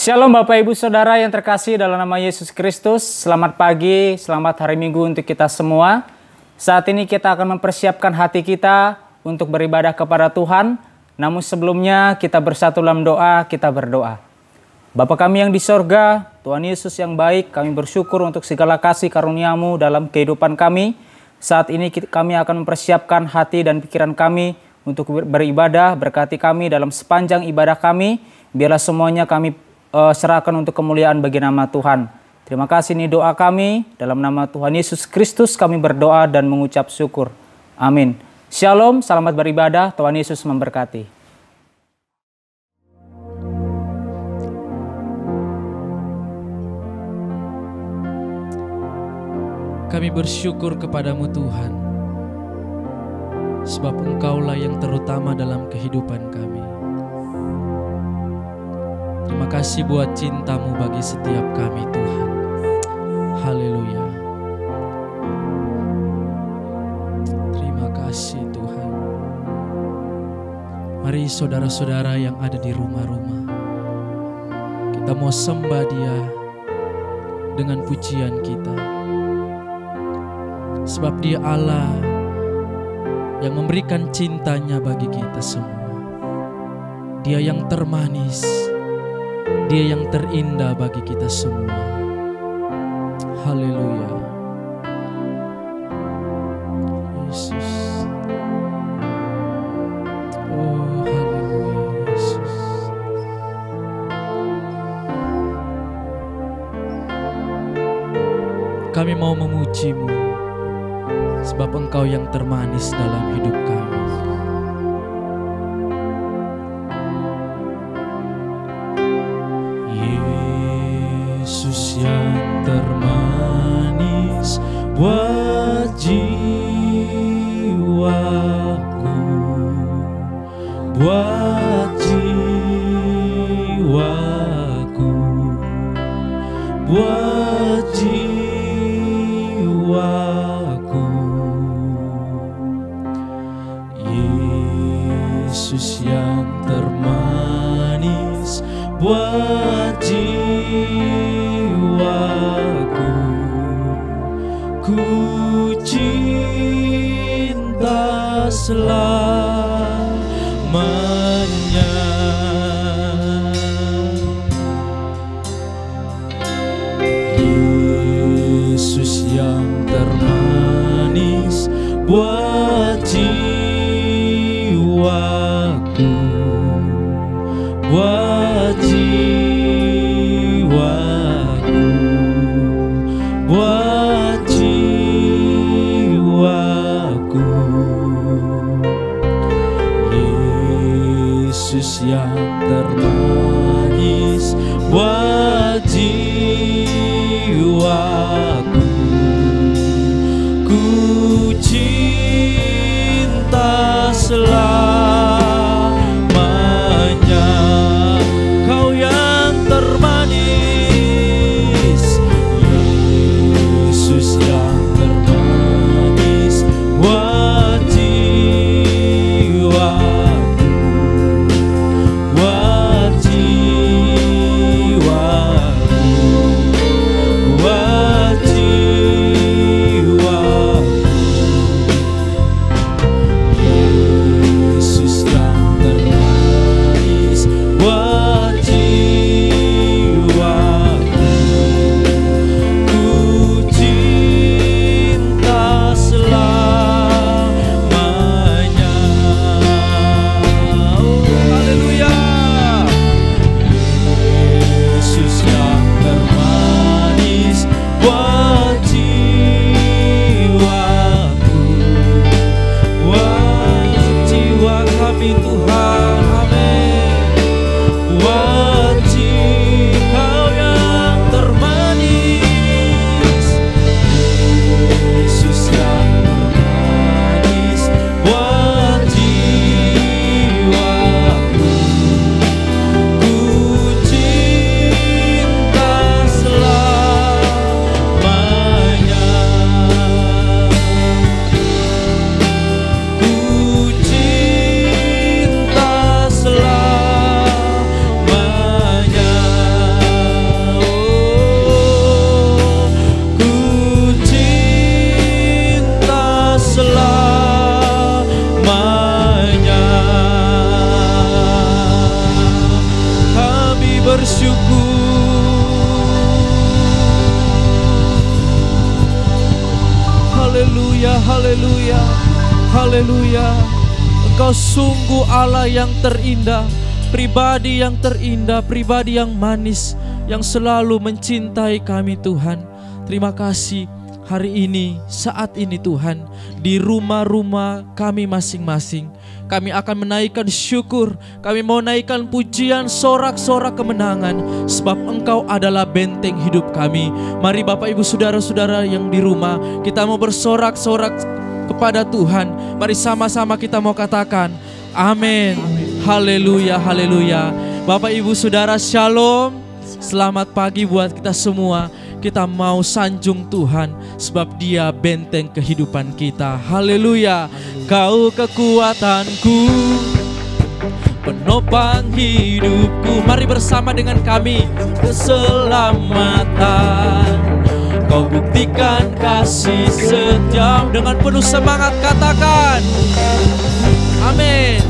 Shalom Bapak Ibu Saudara yang terkasih dalam nama Yesus Kristus. Selamat pagi, selamat hari Minggu untuk kita semua. Saat ini kita akan mempersiapkan hati kita untuk beribadah kepada Tuhan. Namun sebelumnya kita bersatu dalam doa, kita berdoa. Bapa kami yang di sorga, Tuhan Yesus yang baik, kami bersyukur untuk segala kasih karunia-Mu dalam kehidupan kami. Saat ini kami akan mempersiapkan hati dan pikiran kami untuk beribadah. Berkati kami dalam sepanjang ibadah kami. Biarlah semuanya kami serahkan untuk kemuliaan bagi nama Tuhan. Terima kasih, ini doa kami. Dalam nama Tuhan Yesus Kristus kami berdoa dan mengucap syukur. Amin. Shalom, selamat beribadah. Tuhan Yesus memberkati. Kami bersyukur kepadamu Tuhan, sebab Engkaulah yang terutama dalam kehidupan kami. Terima kasih buat cinta-Mu bagi setiap kami Tuhan. Haleluya. Terima kasih Tuhan. Mari saudara-saudara yang ada di rumah-rumah, kita mau sembah Dia dengan pujian kita. Sebab Dia Allah yang memberikan cintanya bagi kita semua. Dia yang termanis, Dia yang terindah bagi kita semua. Haleluya. Yesus. Oh, haleluya Yesus. Kami mau memuji-Mu, sebab Engkau yang termanis dalam hidup kami. Yesus yang termanis buat jiwaku, buat jiwaku, buat jiwaku. Yesus yang termanis buat jiwaku, ku cinta selamanya. Yesus yang termanis buat jiwaku, buat jiwaku, buat jiwaku. Yesus yang termanis buat jiwaku, ku cinta selamanya. Kau yang termanis, Yesus yang termanis buat jiwaku, buat haleluya. Engkau sungguh Allah yang terindah, pribadi yang terindah, pribadi yang manis, yang selalu mencintai kami Tuhan. Terima kasih hari ini, saat ini Tuhan, di rumah-rumah kami masing-masing, kami akan menaikkan syukur, kami mau naikkan pujian, sorak-sorak kemenangan, sebab Engkau adalah benteng hidup kami. Mari Bapak Ibu Saudara-saudara yang di rumah, kita mau bersorak-sorak kepada Tuhan. Mari sama-sama kita mau katakan amin. Haleluya, haleluya. Bapak Ibu Saudara, shalom. Selamat pagi buat kita semua. Kita mau sanjung Tuhan, sebab Dia benteng kehidupan kita. Haleluya. Kau kekuatanku, penopang hidupku. Mari bersama dengan kami, keselamatan. Kau buktikan kasih setiamu. Dengan penuh semangat katakan amin.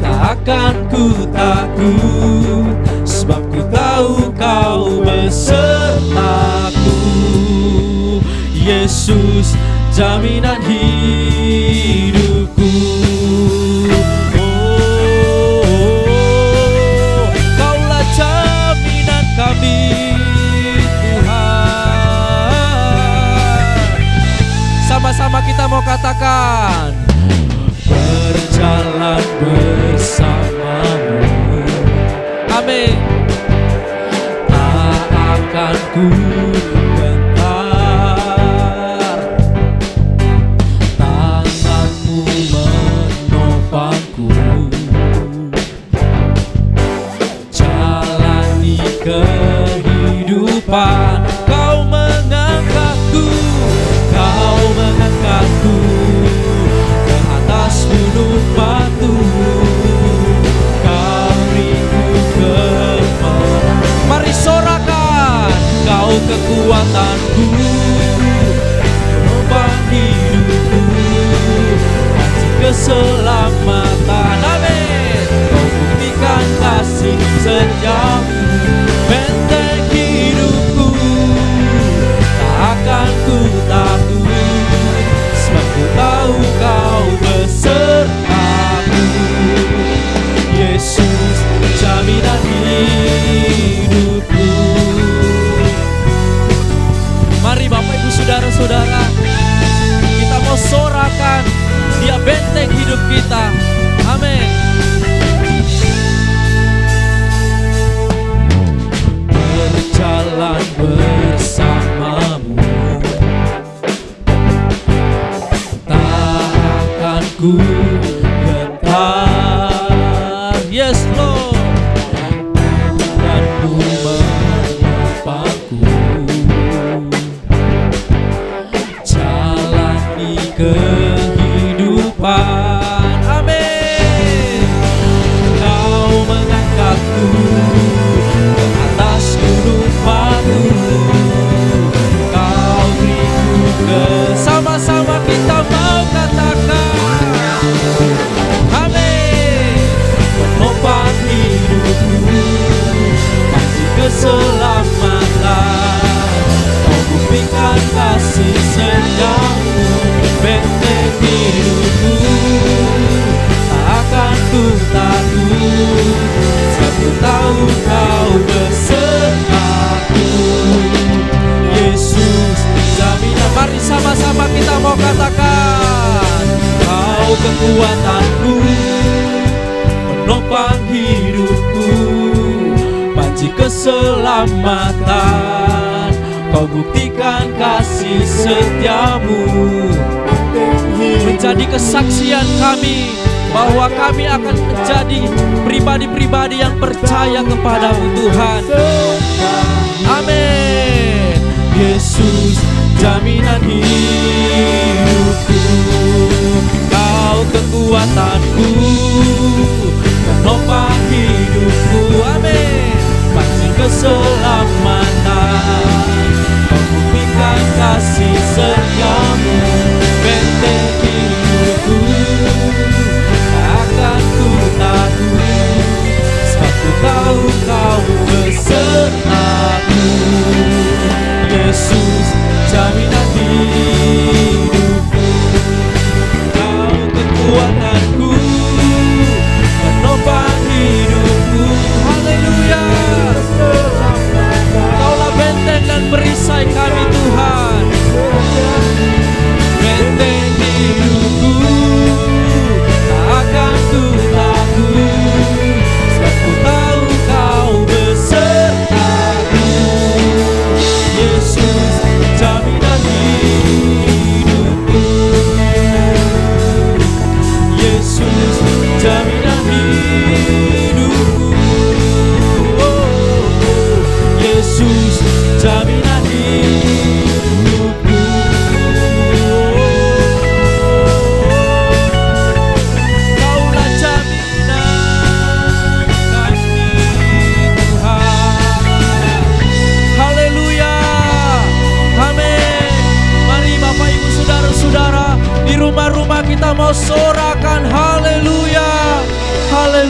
Tak akan ku takut, sebab ku tahu Kau besertaku. Yesus, jaminan hidupku. Oh, Kaulah jaminan kami Tuhan. Sama-sama kita mau katakan berjalan bersamamu. Amin. Tak akan ku gentar, tanganmu menopangku. Jalani kehidupan, Kau mengangkatku, Kau mengangkatku ke atas gunung batu. Kau beriku kemenangan. Mari sorakan, Kau kekuatanku, penopang hidupku, kasih keselamatan. Amin. Kau buktikan kasih setiamu, benteng hidupku. Tak akan ku takut, sebab ku tahu Kau besertaku. Yesus, jaminan hidupku. Mari Bapak Ibu Saudara-saudara, kita mau sorakan, Dia benteng hidup kita. Amin. Berjalan bersamamu, ku gentar. Yes Lord. Tuhanku menopangku, jalani kehidupan. Amin. Kau mengangkatku ke atas gunung batu. Kau beriku ke, sama-sama kita mau katakan amin. Penopang hidupku, kasih keselamatan. Kau buktikan kasih setiamu, benteng hidupku. Tak akan ku takut, sebab ku tahu Kau besertaku. Yesus, jaminan. Mari sama-sama kita mau katakan Kau kekuatanku, penopang hidupku, panci keselamatan. Kau buktikan kasih setiamu, menjadi kesaksian kami bahwa kami akan menjadi pribadi-pribadi yang percaya kepadamu Tuhan. Amin. Yesus, jaminan hidupku. Kau kekuatanku, penopang hidupku. Amin. Panci keselamatan. Kau buktikan kasih setiamu, benteng hidupku. Tak akan ku takut, sebab ku tahu Kau besertaku. Yesus, jaminan hidupku. Kau kekuatanku,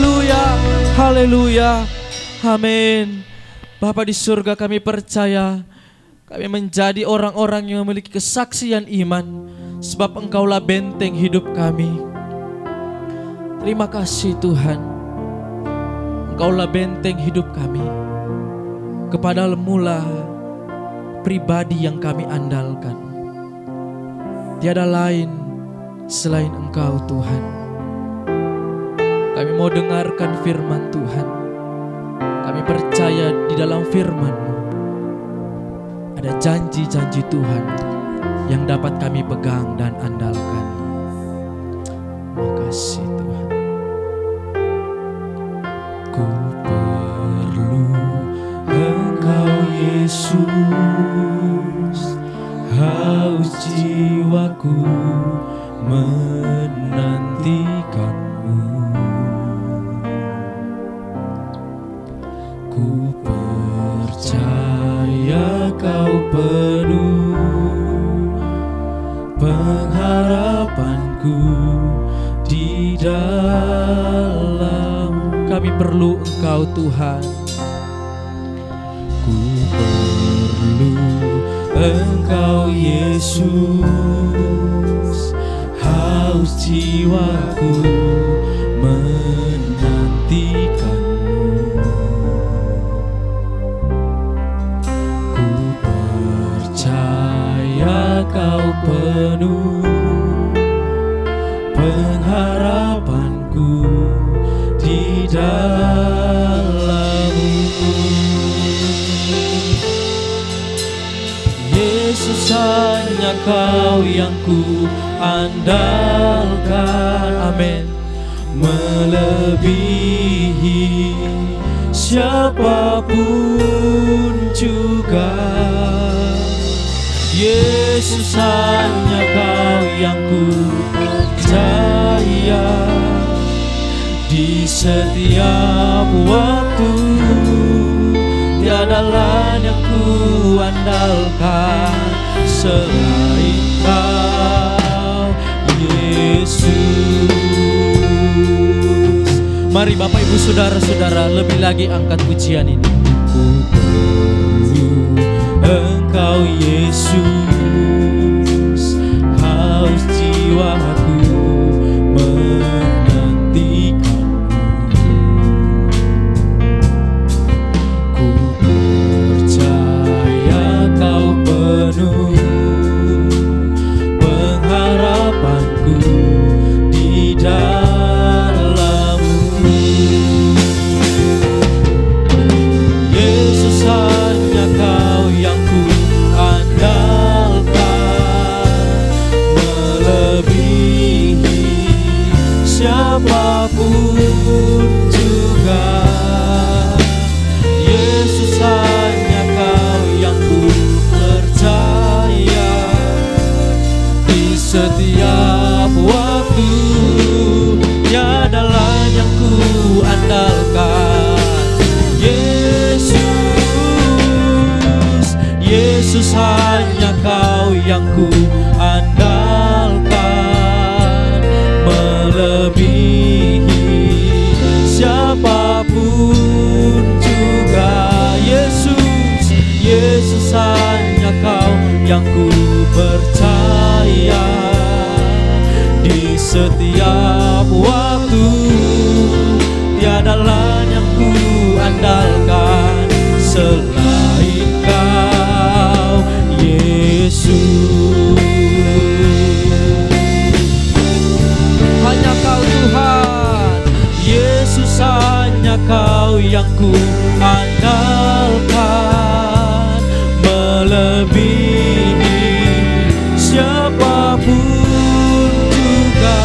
Haleluya, haleluya, amin. Bapa di surga, kami percaya kami menjadi orang-orang yang memiliki kesaksian iman, sebab Engkaulah benteng hidup kami. Terima kasih Tuhan, Engkaulah benteng hidup kami. Kepadamu lah pribadi yang kami andalkan. Tiada lain selain Engkau Tuhan. Kami mau dengarkan firman Tuhan. Kami percaya di dalam firman-Mu ada janji-janji Tuhan yang dapat kami pegang dan andalkan. Terima kasih Tuhan. Ku perlu Engkau Yesus, haus jiwaku menantikan-Mu. Ku percaya Kau penuh pengharapanku di dalam. Kami perlu Engkau Tuhan. Ku perlu Engkau Yesus, haus jiwaku menantikan-Mu. Ku percaya Kau penuh pengharapanku di dalam-Mu. Yesus, hanya Kau yang ku andalkan, amin, melebihi siapapun juga. Yesus, hanya Kau yang ku percaya di setiap waktu. Tiada lain yang ku andalkan selain Kau, Yesus. Mari Bapak Ibu Saudara-saudara, lebih lagi angkat pujian ini. Ku perlu Engkau Yesus, haus jiwaku menantikan-Mu. Ku percaya Kau penuh pengharapanku di dalam-Mu. Yesus, hanya Kau yang ku andalkan, melebihi siapapun juga. Yesus, hanya Kau yang ku percaya di setiap waktu. Tiada lain yang ku andalkan. Yesus, Yesus, hanya Kau yang ku andalkan, melebihi siapapun juga. Yesus, Yesus, hanya Kau yang ku percaya di setiap waktu. Tiada lain yang ku andalkan selain Kau, Yesus. Hanya Kau Tuhan. Yesus, hanya Kau yang ku andalkan, melebihi siapapun juga.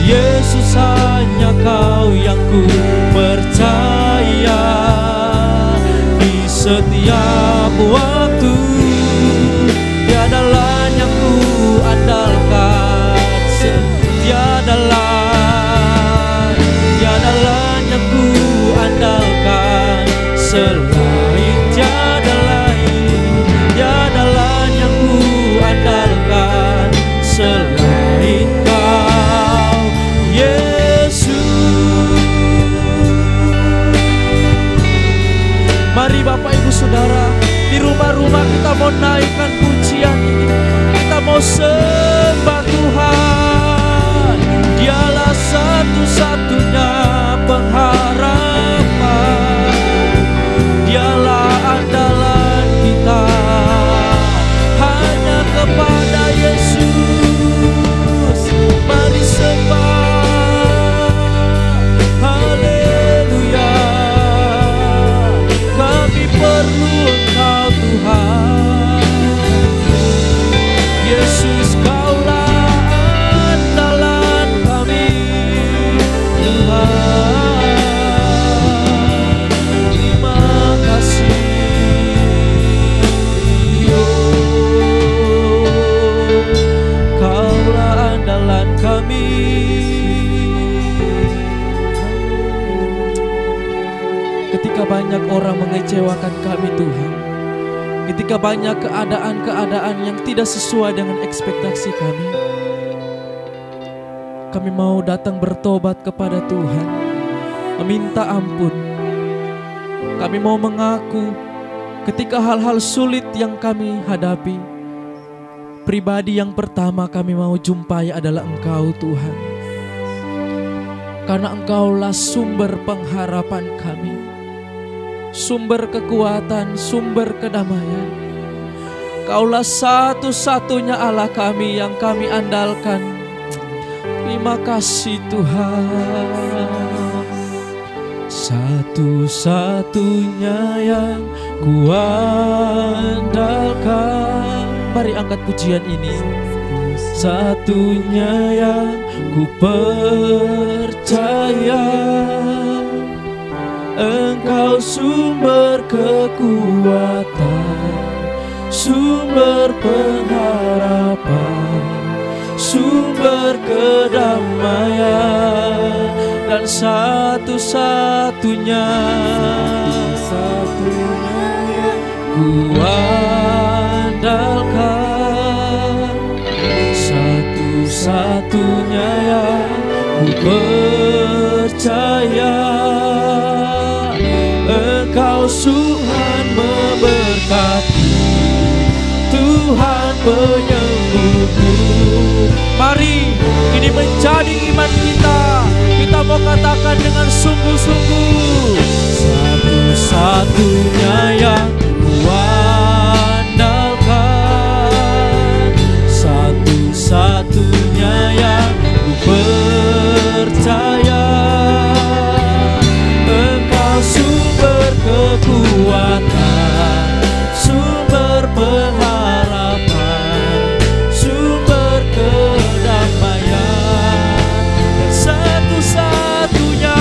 Yesus, hanya Kau yang ku percaya di setiap waktu. Tiada lain yang ku andalkan, tiada lain yang ku andalkan selain. Tiada lain yang ku andalkan selain Kau, Yesus. mau naikkan pujian ini, kita mau sembah Tuhan. Dialah satu-satunya pengharapan, Dialah andalan kita, hanya kepada Yesus mari sembah. Haleluya, kami perlu Engkau Tuhan. Yesus, Kaulah andalan kami Tuhan. Terima kasih. Kaulah andalan kami. Ketika banyak orang mengecewakan kami Tuhan, ketika banyak keadaan-keadaan yang tidak sesuai dengan ekspektasi kami mau datang bertobat kepada Tuhan, meminta ampun. Kami mau mengaku ketika hal-hal sulit yang kami hadapi, pribadi yang pertama kami mau jumpai adalah Engkau Tuhan. Karena Engkaulah sumber pengharapan kami, sumber kekuatan, sumber kedamaian. Kaulah satu-satunya Allah kami yang kami andalkan. Terima kasih Tuhan. Satu-satunya yang kuandalkan. Mari angkat pujian ini. Satunya yang ku percaya, Engkau sumber kekuatan, sumber pengharapan, sumber kedamaian, dan satu-satunya yang ku andalkan, satu-satunya yang ku percaya, Engkau Tuhan memberkati, Tuhan penyembuhku. Mari, ini menjadi iman kita. Kita mau katakan dengan sungguh-sungguh, satu-satunya yang kuandalkan, satu-satunya yang ku percaya, Engkau sumber kekuatan, sumber pengharapan, sumber kedamaian, dan satu-satunya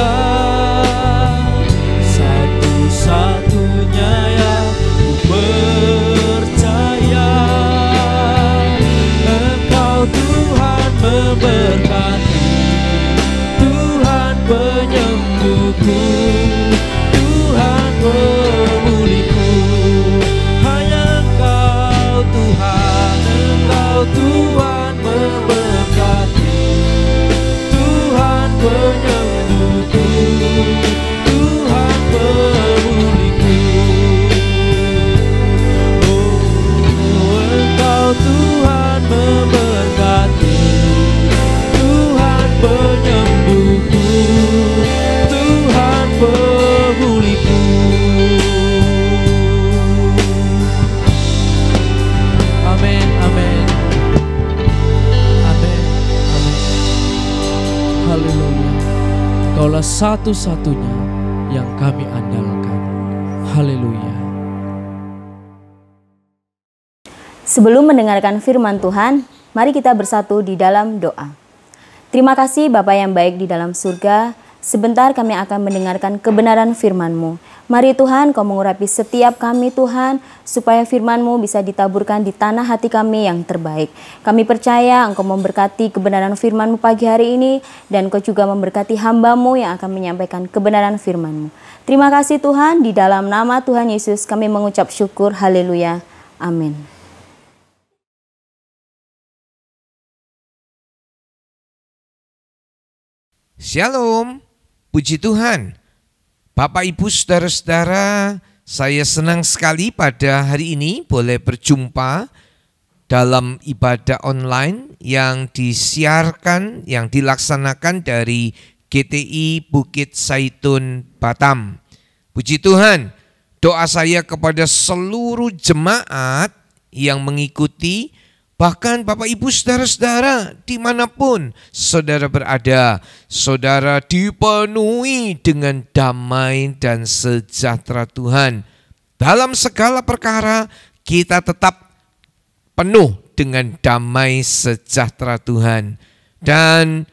kuandalkan, satu-satunya yang ku percaya, Engkau Tuhan memberkati, Tuhan penyembuhku, Tuhan pemulihku. Hanya Engkau Tuhan, Engkau Tuhan memberkati, Tuhan penyembuhku, Tuhan pemulihku. Oh, Engkau Tuhan memberkati, Tuhan penyembuhku, Tuhan pemulihku. Amin, amin, amin, amin. Haleluya. Kaulah satu-satunya yang kami andalkan. Haleluya. Sebelum mendengarkan firman Tuhan, mari kita bersatu di dalam doa. Terima kasih Bapa yang baik di dalam surga, sebentar kami akan mendengarkan kebenaran firman-Mu. Mari Tuhan, Kau mengurapi setiap kami Tuhan, supaya firman-Mu bisa ditaburkan di tanah hati kami yang terbaik. Kami percaya Engkau memberkati kebenaran firman-Mu pagi hari ini, dan Kau juga memberkati hamba-Mu yang akan menyampaikan kebenaran firman-Mu. Terima kasih Tuhan, di dalam nama Tuhan Yesus kami mengucap syukur, haleluya, amin. Shalom, puji Tuhan. Bapak, Ibu, saudara-saudara, saya senang sekali pada hari ini boleh berjumpa dalam ibadah online yang disiarkan, yang dilaksanakan dari GTI Bukit Zaitun Batam. Puji Tuhan, doa saya kepada seluruh jemaat yang mengikuti, bahkan Bapak, Ibu, saudara-saudara, dimanapun saudara berada, saudara dipenuhi dengan damai dan sejahtera Tuhan. Dalam segala perkara kita tetap penuh dengan damai sejahtera Tuhan. Dan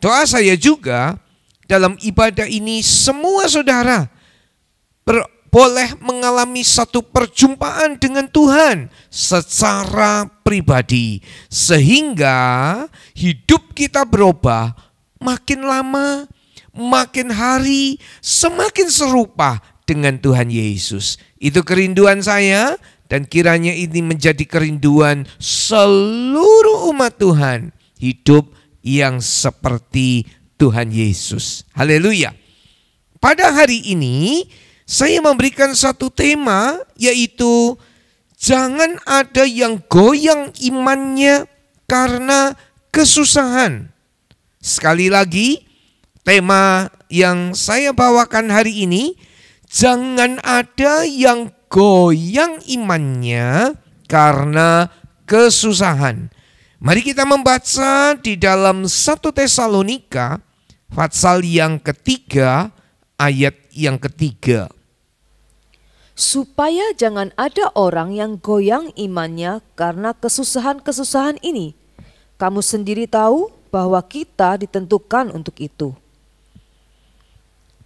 doa saya juga dalam ibadah ini semua saudara boleh mengalami satu perjumpaan dengan Tuhan secara pribadi, sehingga hidup kita berubah makin lama, makin hari, semakin serupa dengan Tuhan Yesus. Itu kerinduan saya, dan kiranya ini menjadi kerinduan seluruh umat Tuhan, hidup yang seperti Tuhan Yesus. Haleluya. Pada hari ini saya memberikan satu tema, yaitu jangan ada yang goyang imannya karena kesusahan. Sekali lagi, tema yang saya bawakan hari ini, jangan ada yang goyang imannya karena kesusahan. Mari kita membaca di dalam 1 Tesalonika pasal yang ketiga, ayat yang ketiga. Supaya jangan ada orang yang goyang imannya karena kesusahan-kesusahan ini. Kamu sendiri tahu bahwa kita ditentukan untuk itu.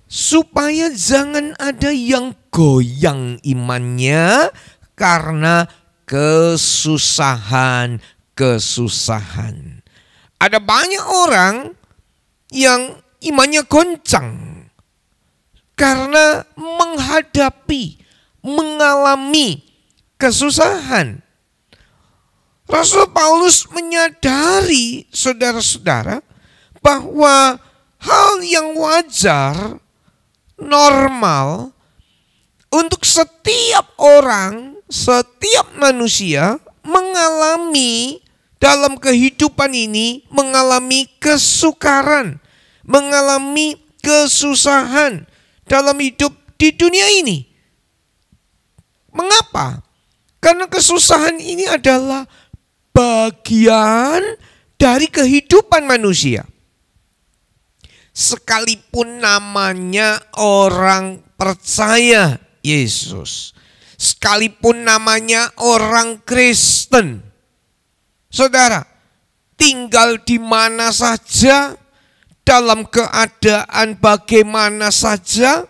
Supaya jangan ada yang goyang imannya karena kesusahan-kesusahan. Ada banyak orang yang imannya goncang karena mengalami kesusahan. Rasul Paulus menyadari, saudara-saudara, bahwa hal yang wajar, normal, untuk setiap orang, setiap manusia mengalami dalam kehidupan ini, mengalami kesukaran, mengalami kesusahan dalam hidup di dunia ini. Mengapa? Karena kesusahan ini adalah bagian dari kehidupan manusia. Sekalipun namanya orang percaya Yesus, sekalipun namanya orang Kristen, saudara, tinggal di mana saja, dalam keadaan bagaimana saja,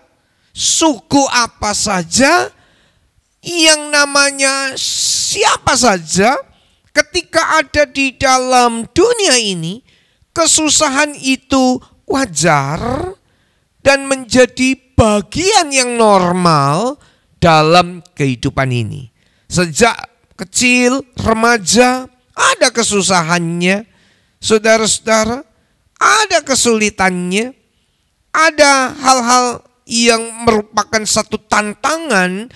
suku apa saja, yang namanya siapa saja, ketika ada di dalam dunia ini, kesusahan itu wajar dan menjadi bagian yang normal dalam kehidupan ini. Sejak kecil, remaja, ada kesusahannya, saudara-saudara, ada kesulitannya, ada hal-hal yang merupakan satu tantangan.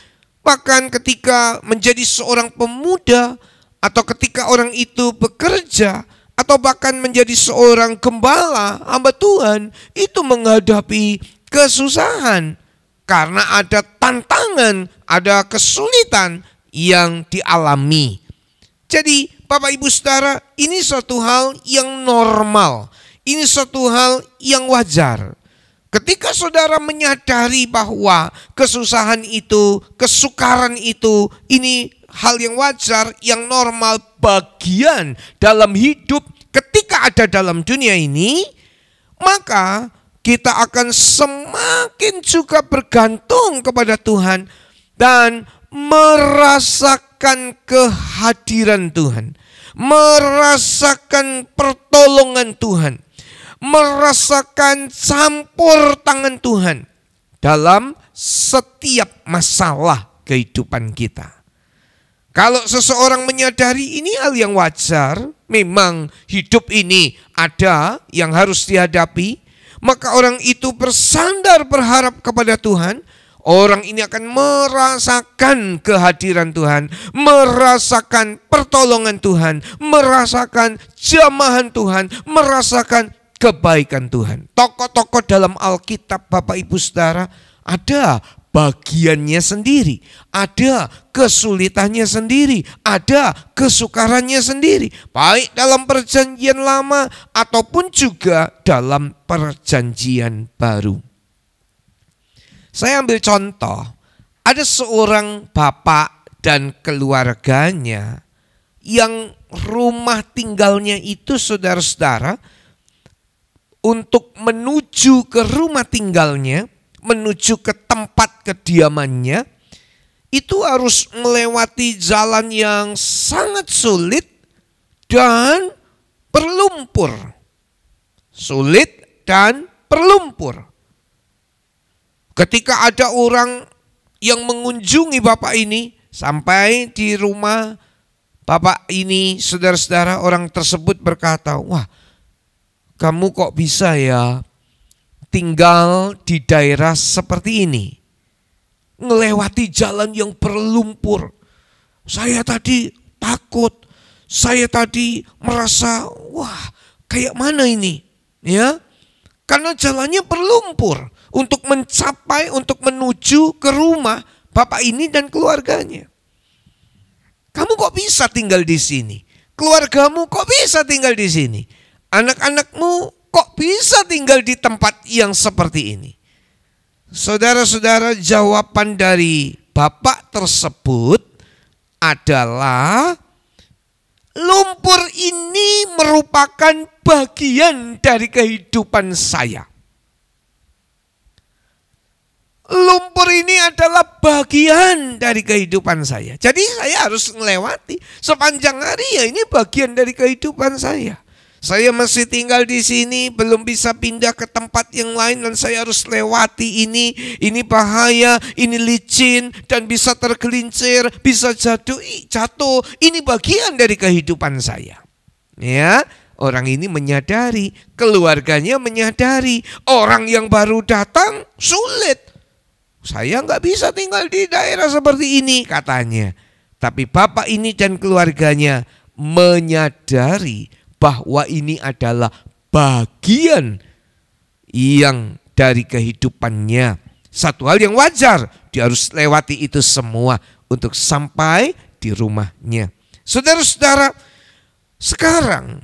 Bahkan ketika menjadi seorang pemuda, atau ketika orang itu bekerja, atau bahkan menjadi seorang gembala, hamba Tuhan, itu menghadapi kesusahan. Karena ada tantangan, ada kesulitan yang dialami. Jadi Bapak, Ibu, saudara, ini suatu hal yang normal. Ini suatu hal yang wajar. Ketika saudara menyadari bahwa kesusahan itu, kesukaran itu, ini hal yang wajar, yang normal, bagian dalam hidup ketika ada dalam dunia ini, maka kita akan semakin juga bergantung kepada Tuhan dan merasakan kehadiran Tuhan, merasakan pertolongan Tuhan, merasakan campur tangan Tuhan dalam setiap masalah kehidupan kita. Kalau seseorang menyadari ini hal yang wajar, memang hidup ini ada yang harus dihadapi, maka orang itu bersandar berharap kepada Tuhan. Orang ini akan merasakan kehadiran Tuhan, merasakan pertolongan Tuhan, merasakan jamahan Tuhan, merasakan kebaikan Tuhan. Tokoh-tokoh dalam Alkitab, Bapak Ibu Saudara, ada bagiannya sendiri, ada kesulitannya sendiri, ada kesukarannya sendiri, baik dalam perjanjian lama ataupun juga dalam perjanjian baru. Saya ambil contoh, ada seorang bapak dan keluarganya yang rumah tinggalnya itu, saudara-saudara, untuk menuju ke rumah tinggalnya, menuju ke tempat kediamannya, itu harus melewati jalan yang sangat sulit dan berlumpur. Sulit dan berlumpur. Ketika ada orang yang mengunjungi bapak ini, sampai di rumah bapak ini, saudara-saudara, orang tersebut berkata, "Wah, kamu kok bisa ya tinggal di daerah seperti ini, ngelewati jalan yang berlumpur. Saya tadi takut, saya tadi merasa, wah, kayak mana ini?" Ya, karena jalannya berlumpur untuk mencapai, untuk menuju ke rumah bapak ini dan keluarganya. Kamu kok bisa tinggal di sini? Keluargamu kok bisa tinggal di sini? Anak-anakmu kok bisa tinggal di tempat yang seperti ini? Saudara-saudara, jawaban dari bapak tersebut adalah, lumpur ini merupakan bagian dari kehidupan saya. Lumpur ini adalah bagian dari kehidupan saya. Jadi saya harus melewati sepanjang hari, ya ini bagian dari kehidupan saya. Saya masih tinggal di sini, belum bisa pindah ke tempat yang lain dan saya harus lewati ini. Ini bahaya, ini licin dan bisa tergelincir, bisa jatuh. Ini bagian dari kehidupan saya. Ya, orang ini menyadari, keluarganya menyadari, orang yang baru datang sulit. Saya nggak bisa tinggal di daerah seperti ini, katanya. Tapi bapak ini dan keluarganya menyadari bahwa ini adalah bagian yang dari kehidupannya. Satu hal yang wajar, dia harus lewati itu semua untuk sampai di rumahnya. Saudara-saudara, sekarang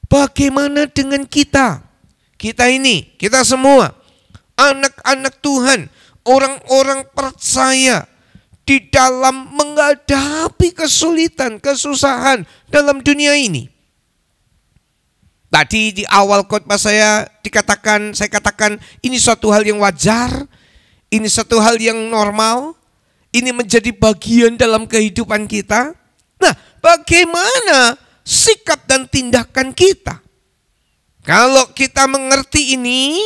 bagaimana dengan kita? Kita ini, kita semua, anak-anak Tuhan, orang-orang percaya di dalam menghadapi kesulitan, kesusahan dalam dunia ini. Tadi di awal khotbah saya katakan ini suatu hal yang wajar, ini suatu hal yang normal, ini menjadi bagian dalam kehidupan kita. Nah, bagaimana sikap dan tindakan kita? Kalau kita mengerti ini,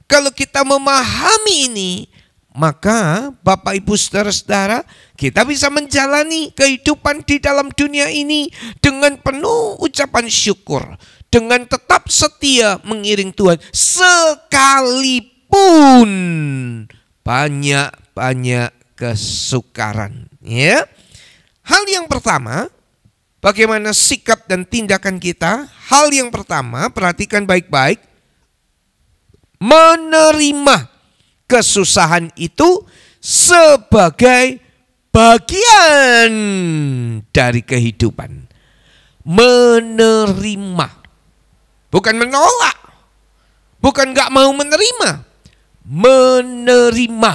kalau kita memahami ini, maka Bapak Ibu Saudara-saudara, kita bisa menjalani kehidupan di dalam dunia ini dengan penuh ucapan syukur, dengan tetap setia mengiring Tuhan sekalipun banyak-banyak kesukaran. Ya. Hal yang pertama, bagaimana sikap dan tindakan kita? Hal yang pertama, perhatikan baik-baik, menerima kesusahan itu sebagai bagian dari kehidupan. Menerima, bukan menolak, bukan gak mau menerima. Menerima.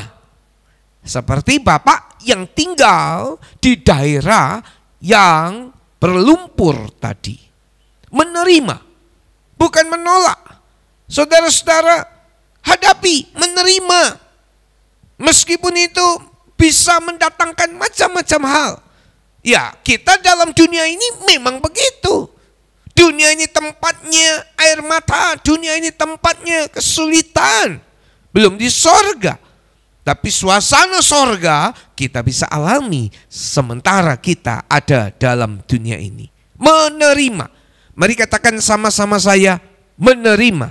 Seperti bapak yang tinggal di daerah yang berlumpur tadi. Menerima, bukan menolak. Saudara-saudara, hadapi, menerima. Meskipun itu bisa mendatangkan macam-macam hal. Ya, kita dalam dunia ini memang begitu. Dunia ini tempatnya air mata, dunia ini tempatnya kesulitan. Belum di sorga. Tapi suasana sorga kita bisa alami sementara kita ada dalam dunia ini. Menerima. Mari katakan sama-sama saya, menerima.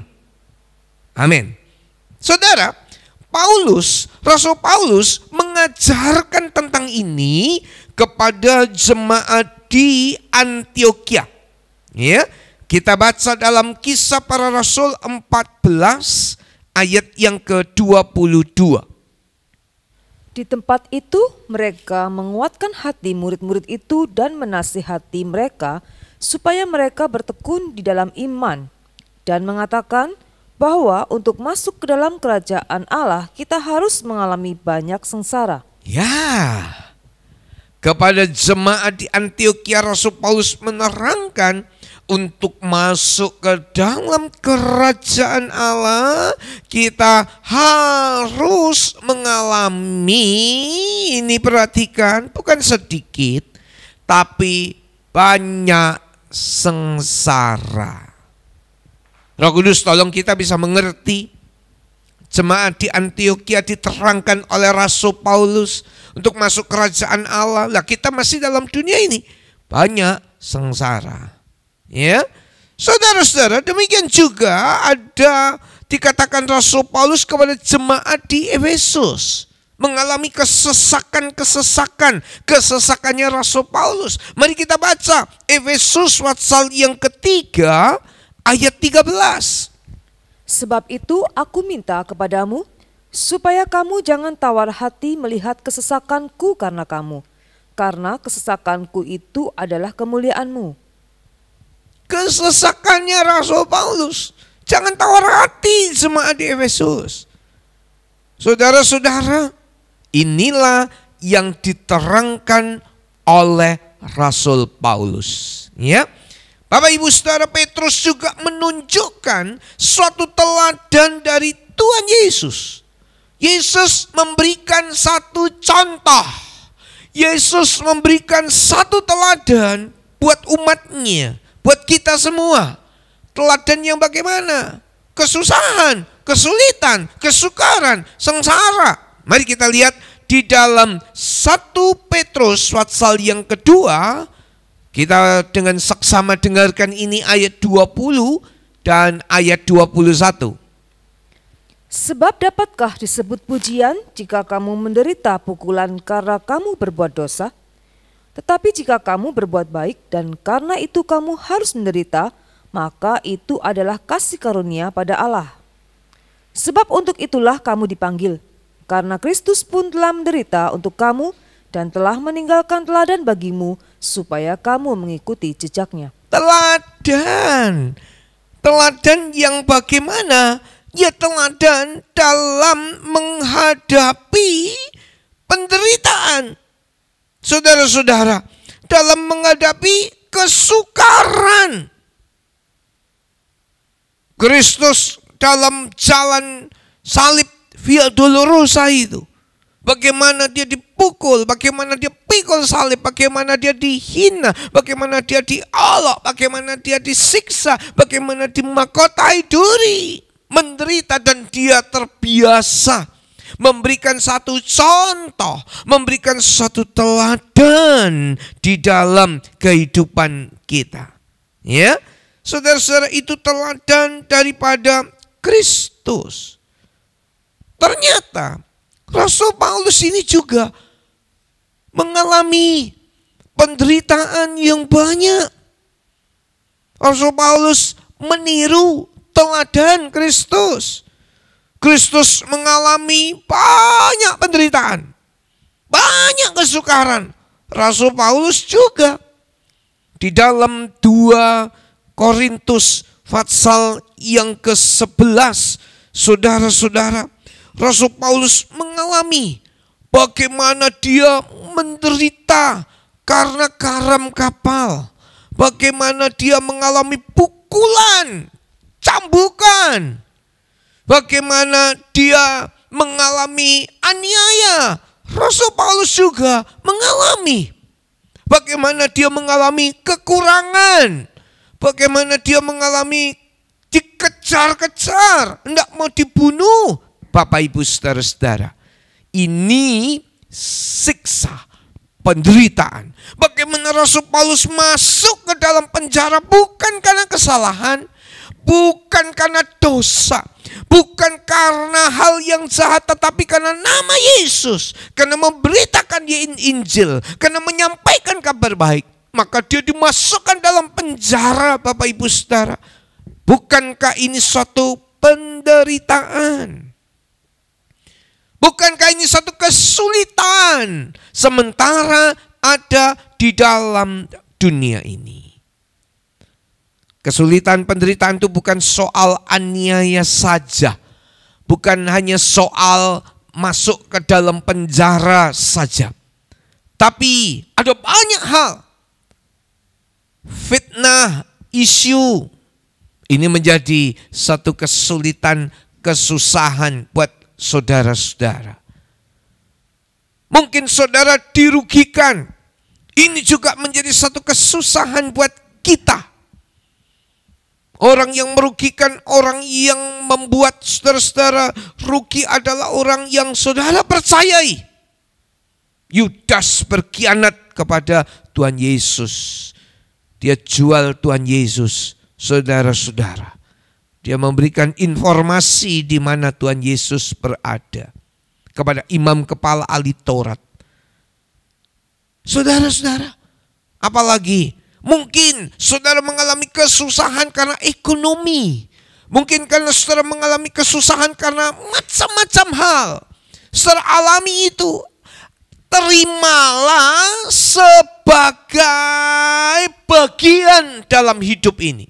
Amin. Saudara, Rasul Paulus mengajarkan tentang ini kepada jemaat di Antioquia. Ya, kita baca dalam Kisah Para Rasul 14 ayat yang ke-22. Di tempat itu mereka menguatkan hati murid-murid itu dan menasihati mereka supaya mereka bertekun di dalam iman dan mengatakan bahwa untuk masuk ke dalam kerajaan Allah kita harus mengalami banyak sengsara. Ya, kepada jemaat di Antioquia Rasul Paulus menerangkan untuk masuk ke dalam kerajaan Allah kita harus mengalami, ini perhatikan, bukan sedikit tapi banyak sengsara. Roh Kudus tolong kita bisa mengerti. Jemaat di Antioquia diterangkan oleh Rasul Paulus untuk masuk kerajaan Allah. Lah kita masih dalam dunia ini banyak sengsara. Ya, saudara-saudara, demikian juga ada dikatakan Rasul Paulus kepada jemaat di Efesus mengalami kesesakannya Rasul Paulus. Mari kita baca Efesus pasal yang ketiga ayat 13. Sebab itu aku minta kepadamu supaya kamu jangan tawar hati melihat kesesakanku karena kamu, karena kesesakanku itu adalah kemuliaanmu. Kesesakannya Rasul Paulus, jangan tawar hati jemaat di Efesus. Saudara-saudara, inilah yang diterangkan oleh Rasul Paulus. Ya, Bapak Ibu Saudara, Petrus juga menunjukkan suatu teladan dari Tuhan Yesus. Yesus memberikan satu contoh. Yesus memberikan satu teladan buat umatnya, buat kita semua. Teladan yang bagaimana? Kesusahan, kesulitan, kesukaran, sengsara. Mari kita lihat di dalam 1 Petrus pasal yang kedua. Kita dengan seksama dengarkan ini ayat 20 dan ayat 21. Sebab dapatkah disebut pujian jika kamu menderita pukulan karena kamu berbuat dosa? Tetapi jika kamu berbuat baik dan karena itu kamu harus menderita, maka itu adalah kasih karunia pada Allah. Sebab untuk itulah kamu dipanggil, karena Kristus pun telah menderita untuk kamu dan telah meninggalkan teladan bagimu supaya kamu mengikuti jejaknya. Teladan yang bagaimana? Ya, teladan dalam menghadapi penderitaan. Saudara-saudara, dalam menghadapi kesukaran. Kristus dalam jalan salib Via Dolorosa itu, bagaimana dia dipukul, bagaimana dia pikul salib, bagaimana dia dihina, bagaimana dia diolok, bagaimana dia disiksa, bagaimana dimahkotai duri, menderita, dan dia terbiasa memberikan satu contoh, memberikan satu teladan di dalam kehidupan kita. Ya, saudara-saudara, itu teladan daripada Kristus. Ternyata Rasul Paulus ini juga mengalami penderitaan yang banyak. Rasul Paulus meniru teladan Kristus. Kristus mengalami banyak penderitaan, banyak kesukaran. Rasul Paulus juga di dalam 2 Korintus pasal yang ke-11, saudara-saudara, Rasul Paulus mengalami bagaimana dia menderita karena karam kapal. Bagaimana dia mengalami pukulan, cambukan. Bagaimana dia mengalami aniaya. Rasul Paulus juga mengalami. Bagaimana dia mengalami kekurangan. Bagaimana dia mengalami dikejar-kejar, hendak mau dibunuh. Bapak Ibu saudara-saudara, ini siksa, penderitaan. Bagaimana Rasul Paulus masuk ke dalam penjara bukan karena kesalahan, bukan karena dosa, Bukan karena hal yang jahat, tetapi karena nama Yesus. Karena memberitakan Injil, karena menyampaikan kabar baik, maka dia dimasukkan dalam penjara, Bapak Ibu Saudara. Bukankah ini suatu penderitaan? Bukankah ini suatu kesulitan sementara ada di dalam dunia ini? Kesulitan, penderitaan itu bukan soal aniaya saja. Bukan hanya soal masuk ke dalam penjara saja. Tapi ada banyak hal. Fitnah, isu. Ini menjadi satu kesulitan, kesusahan buat saudara-saudara. Mungkin saudara dirugikan. Ini juga menjadi satu kesusahan buat kita. Orang yang merugikan, orang yang membuat saudara-saudara rugi adalah orang yang saudara percayai. Yudas berkhianat kepada Tuhan Yesus. Dia jual Tuhan Yesus, saudara-saudara. Dia memberikan informasi di mana Tuhan Yesus berada kepada imam kepala ahli Taurat. Saudara-saudara, apalagi mungkin saudara mengalami kesusahan karena ekonomi. Mungkin karena saudara mengalami kesusahan karena macam-macam hal. Secara alami itu, terimalah sebagai bagian dalam hidup ini.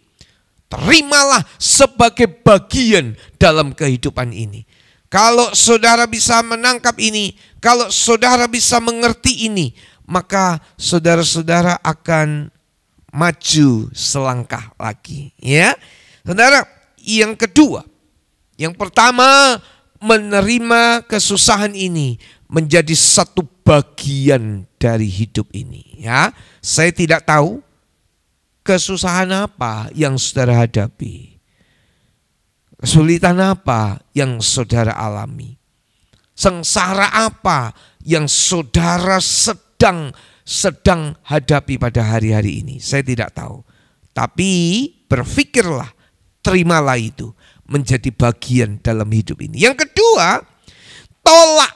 Terimalah sebagai bagian dalam kehidupan ini. Kalau saudara bisa menangkap ini, kalau saudara bisa mengerti ini, maka saudara-saudara akan maju selangkah lagi, ya. Saudara, yang kedua, yang pertama, menerima kesusahan ini menjadi satu bagian dari hidup ini, ya. Saya tidak tahu kesusahan apa yang saudara hadapi, kesulitan apa yang saudara alami, sengsara apa yang saudara sedang hadapi pada hari-hari ini. Saya tidak tahu. Tapi berpikirlah, terimalah itu menjadi bagian dalam hidup ini. Yang kedua, tolak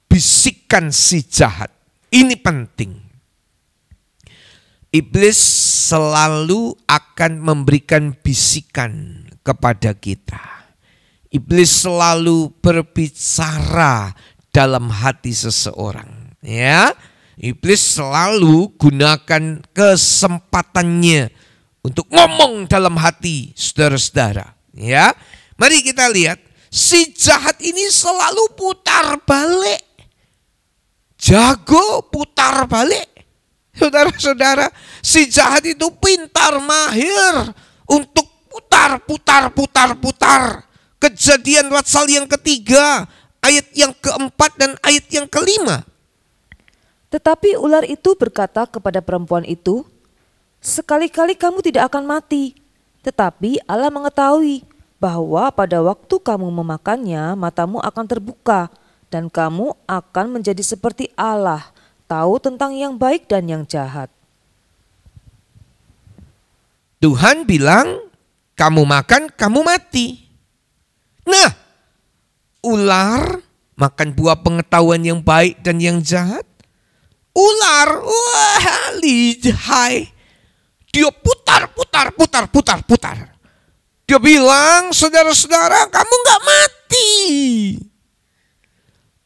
bisikan si jahat. Ini penting. Iblis selalu akan memberikan bisikan kepada kita. Iblis selalu berbicara dalam hati seseorang, ya. Iblis selalu gunakan kesempatannya untuk ngomong dalam hati saudara-saudara, ya. Mari kita lihat, si jahat ini selalu putar balik. Jago putar balik. Saudara-saudara, si jahat itu pintar, mahir untuk putar. Kejadian pasal yang ketiga, ayat yang keempat dan ayat yang kelima. Tetapi ular itu berkata kepada perempuan itu, "Sekali-kali kamu tidak akan mati, tetapi Allah mengetahui bahwa pada waktu kamu memakannya, matamu akan terbuka, dan kamu akan menjadi seperti Allah, tahu tentang yang baik dan yang jahat." Tuhan bilang, kamu makan, kamu mati. Nah, ular makan buah pengetahuan yang baik dan yang jahat. Ular, wah, lihai. Dia putar. Dia bilang, saudara-saudara, kamu gak mati.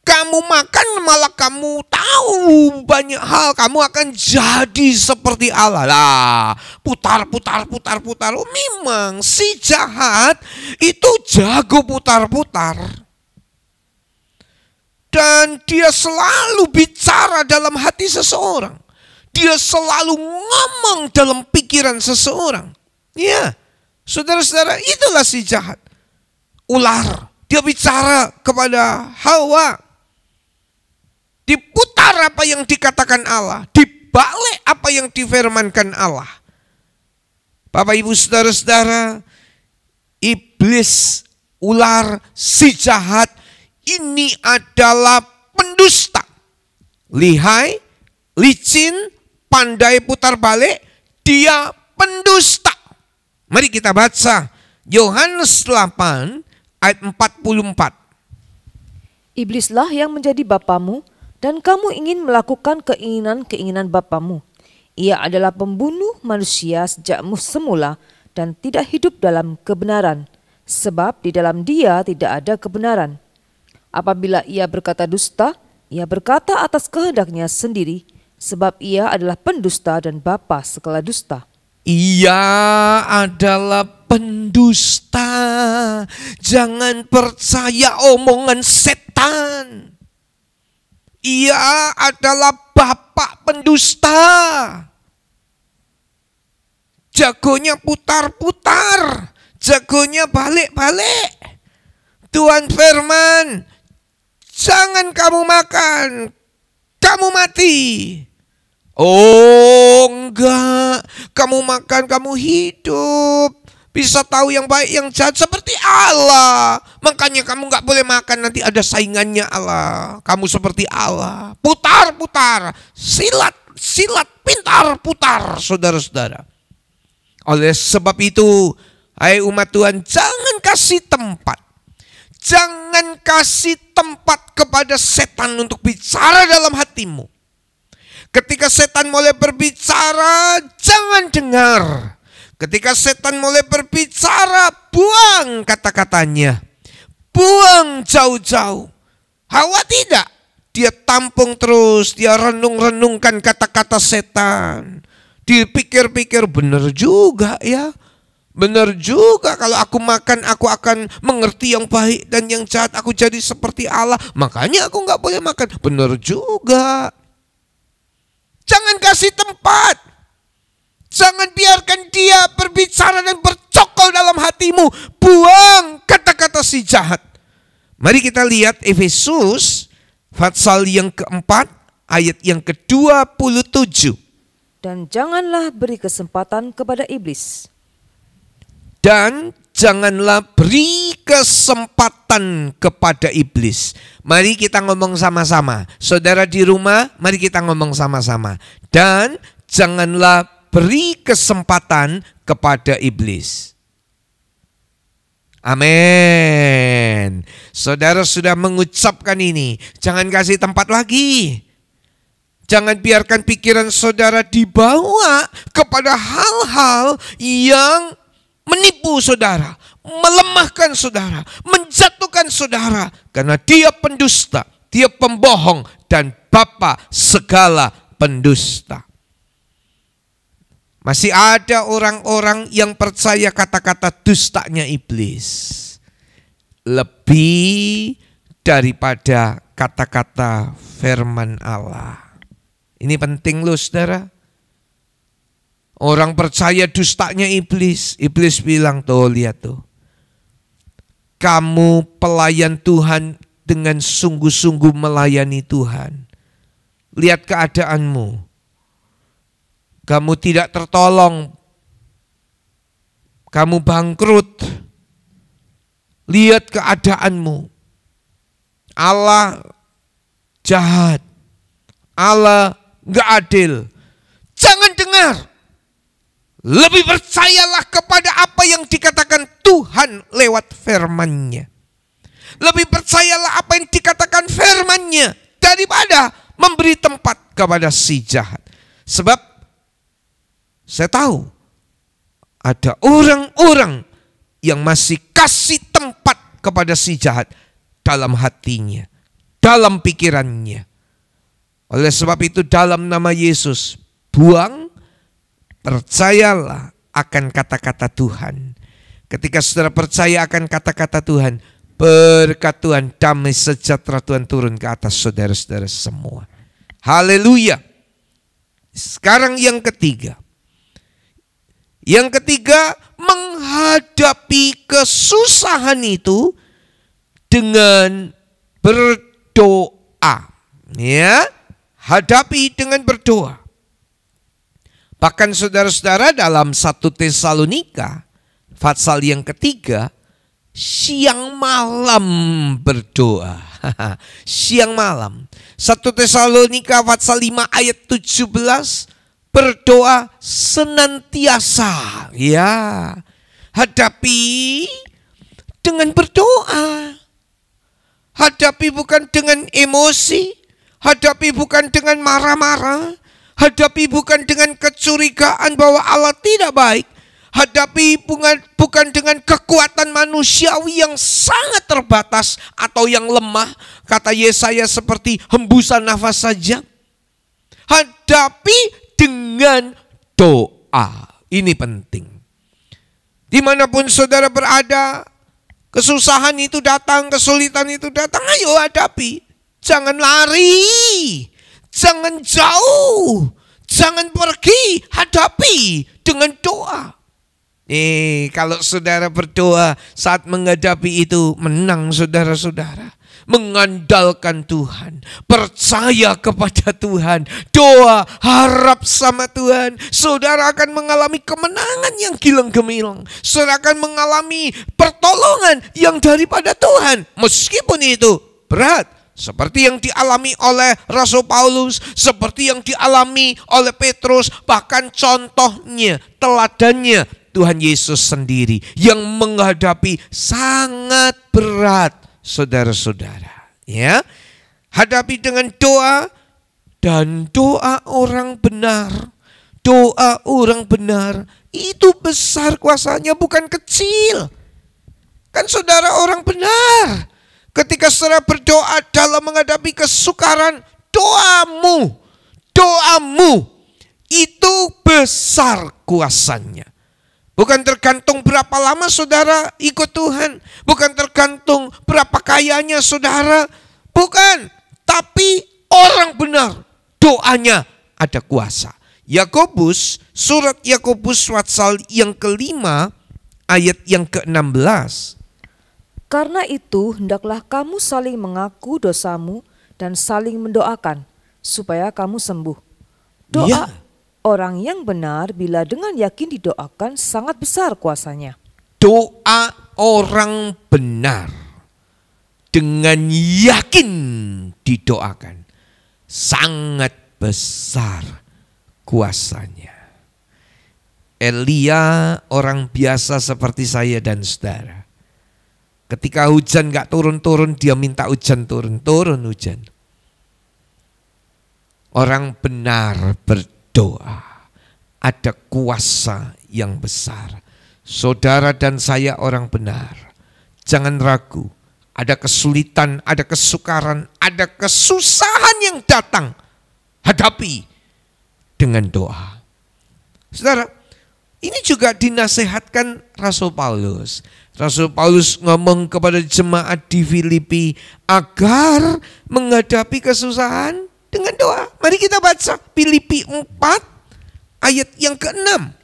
Kamu makan malah kamu tahu banyak hal. Kamu akan jadi seperti Allah. Lah, putar. Oh, memang si jahat itu jago putar. Dan dia selalu bicara dalam hati seseorang. Dia selalu ngomong dalam pikiran seseorang. Ya, saudara-saudara, itulah si jahat. Ular, dia bicara kepada Hawa. Diputar apa yang dikatakan Allah. Dibalik apa yang difirmankan Allah. Bapak, Ibu, saudara-saudara, iblis, ular, si jahat, ini adalah pendusta. Lihai, licin, pandai putar balik, dia pendusta. Mari kita baca Yohanes 8 ayat 44. Iblislah yang menjadi bapamu, dan kamu ingin melakukan keinginan-keinginan bapamu. Ia adalah pembunuh manusia sejak semula dan tidak hidup dalam kebenaran, sebab di dalam dia tidak ada kebenaran. Apabila ia berkata dusta, ia berkata atas kehendaknya sendiri, sebab ia adalah pendusta dan bapa segala dusta. Ia adalah pendusta. Jangan percaya omongan setan. Ia adalah bapak pendusta. Jagonya putar-putar, jagonya balik-balik. Tuhan firman, jangan kamu makan, kamu mati. Oh enggak, kamu makan kamu hidup. Bisa tahu yang baik yang jahat seperti Allah. Makanya kamu enggak boleh makan, nanti ada saingannya Allah. Kamu seperti Allah. Putar-putar, silat, pintar putar, saudara-saudara. Oleh sebab itu, hai umat Tuhan, jangan kasih tempat. Jangan kasih tempat kepada setan untuk bicara dalam hatimu. Ketika setan mulai berbicara, jangan dengar. Ketika setan mulai berbicara, buang kata-katanya. Buang jauh-jauh. Hawa tidak. Dia tampung terus, dia renung-renungkan kata-kata setan. Dipikir-pikir, benar juga ya. Benar juga, kalau aku makan aku akan mengerti yang baik dan yang jahat. Aku jadi seperti Allah, makanya aku gak boleh makan. Benar juga. Jangan kasih tempat. Jangan biarkan dia berbicara dan bercokol dalam hatimu. Buang kata-kata si jahat. Mari kita lihat Efesus pasal yang keempat ayat yang ke-27. Dan janganlah beri kesempatan kepada iblis. Dan janganlah beri kesempatan kepada iblis. Mari kita ngomong sama-sama. Saudara di rumah, mari kita ngomong sama-sama. Dan janganlah beri kesempatan kepada iblis. Amin. Saudara sudah mengucapkan ini. Jangan kasih tempat lagi. Jangan biarkan pikiran saudara dibawa kepada hal-hal yang menipu saudara, melemahkan saudara, menjatuhkan saudara. Karena dia pendusta, dia pembohong, dan bapa segala pendusta. Masih ada orang-orang yang percaya kata-kata dustanya iblis lebih daripada kata-kata firman Allah. Ini penting loh saudara. Orang percaya dustanya iblis. Iblis bilang, tuh lihat tuh. Kamu pelayan Tuhan dengan sungguh-sungguh melayani Tuhan. Lihat keadaanmu. Kamu tidak tertolong. Kamu bangkrut. Lihat keadaanmu. Allah jahat. Allah gak adil. Jangan dengar. Lebih percayalah kepada apa yang dikatakan Tuhan lewat firman-Nya. Lebih percayalah apa yang dikatakan firman-Nya daripada memberi tempat kepada si jahat. Sebab saya tahu ada orang-orang yang masih kasih tempat kepada si jahat dalam hatinya, dalam pikirannya. Oleh sebab itu dalam nama Yesus, buang, percayalah akan kata-kata Tuhan. Ketika saudara percaya akan kata-kata Tuhan, berkat Tuhan, damai sejahtera Tuhan turun ke atas saudara-saudara semua. Haleluya. Sekarang yang ketiga. Yang ketiga, menghadapi kesusahan itu dengan berdoa. Ya, hadapi dengan berdoa. Bahkan saudara-saudara dalam 1 Tesalonika pasal yang ketiga, siang malam berdoa. Siang malam. 1 Tesalonika pasal 5 ayat 17, berdoa senantiasa. Ya, hadapi dengan berdoa. Hadapi bukan dengan emosi, hadapi bukan dengan marah-marah, hadapi bukan dengan kecurigaan bahwa Allah tidak baik, hadapi bukan dengan kekuatan manusiawi yang sangat terbatas atau yang lemah, kata Yesaya seperti hembusan nafas saja. Hadapi dengan doa. Ini penting. Dimanapun saudara berada, kesusahan itu datang, kesulitan itu datang, ayo hadapi. Jangan lari, jangan jauh, jangan pergi, hadapi dengan doa. Kalau saudara berdoa saat menghadapi itu, menang saudara-saudara. Mengandalkan Tuhan, percaya kepada Tuhan, doa, harap sama Tuhan, saudara akan mengalami kemenangan yang gilang gemilang. Saudara akan mengalami pertolongan yang daripada Tuhan, meskipun itu berat, seperti yang dialami oleh Rasul Paulus, seperti yang dialami oleh Petrus, bahkan contohnya, teladannya Tuhan Yesus sendiri yang menghadapi sangat berat. Saudara-saudara, ya, hadapi dengan doa, dan doa orang benar. Doa orang benar itu besar kuasanya, bukan kecil. Kan saudara orang benar, ketika saudara berdoa dalam menghadapi kesukaran, doamu itu besar kuasanya. Bukan tergantung berapa lama saudara ikut Tuhan. Bukan tergantung berapa kayanya saudara. Bukan. Tapi orang benar, doanya ada kuasa. Yakobus, surat Yakobus pasal yang kelima, ayat yang ke-16. Karena itu hendaklah kamu saling mengaku dosamu dan saling mendoakan supaya kamu sembuh. Doa orang yang benar bila dengan yakin didoakan sangat besar kuasanya. Doa orang benar dengan yakin didoakan sangat besar kuasanya. Elia orang biasa seperti saya dan saudara. Ketika hujan gak turun-turun, dia minta hujan turun hujan. Orang benar berdoa, ada kuasa yang besar. Saudara dan saya orang benar, jangan ragu. Ada kesulitan, ada kesukaran, ada kesusahan yang datang, hadapi dengan doa. Saudara, ini juga dinasehatkan Rasul Paulus. Rasul Paulus ngomong kepada jemaat di Filipi agar menghadapi kesusahan dengan doa. Mari kita baca Filipi 4 ayat yang ke-6.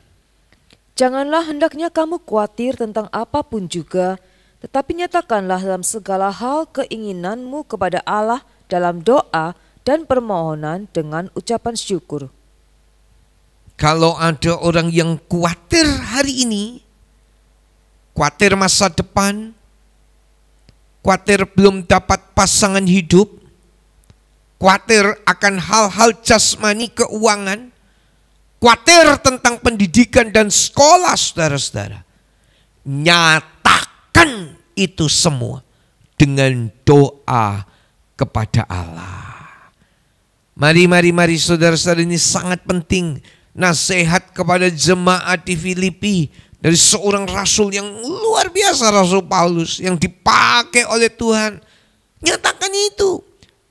Janganlah hendaknya kamu khawatir tentang apapun juga, tetapi nyatakanlah dalam segala hal keinginanmu kepada Allah dalam doa dan permohonan dengan ucapan syukur. Kalau ada orang yang khawatir hari ini, khawatir masa depan, khawatir belum dapat pasangan hidup, khawatir akan hal-hal jasmani keuangan, khawatir tentang pendidikan dan sekolah saudara-saudara, nyatakan itu semua dengan doa kepada Allah. Mari saudara-saudara, ini sangat penting. Nasihat kepada jemaat di Filipi dari seorang rasul yang luar biasa, Rasul Paulus, yang dipakai oleh Tuhan. Nyatakan itu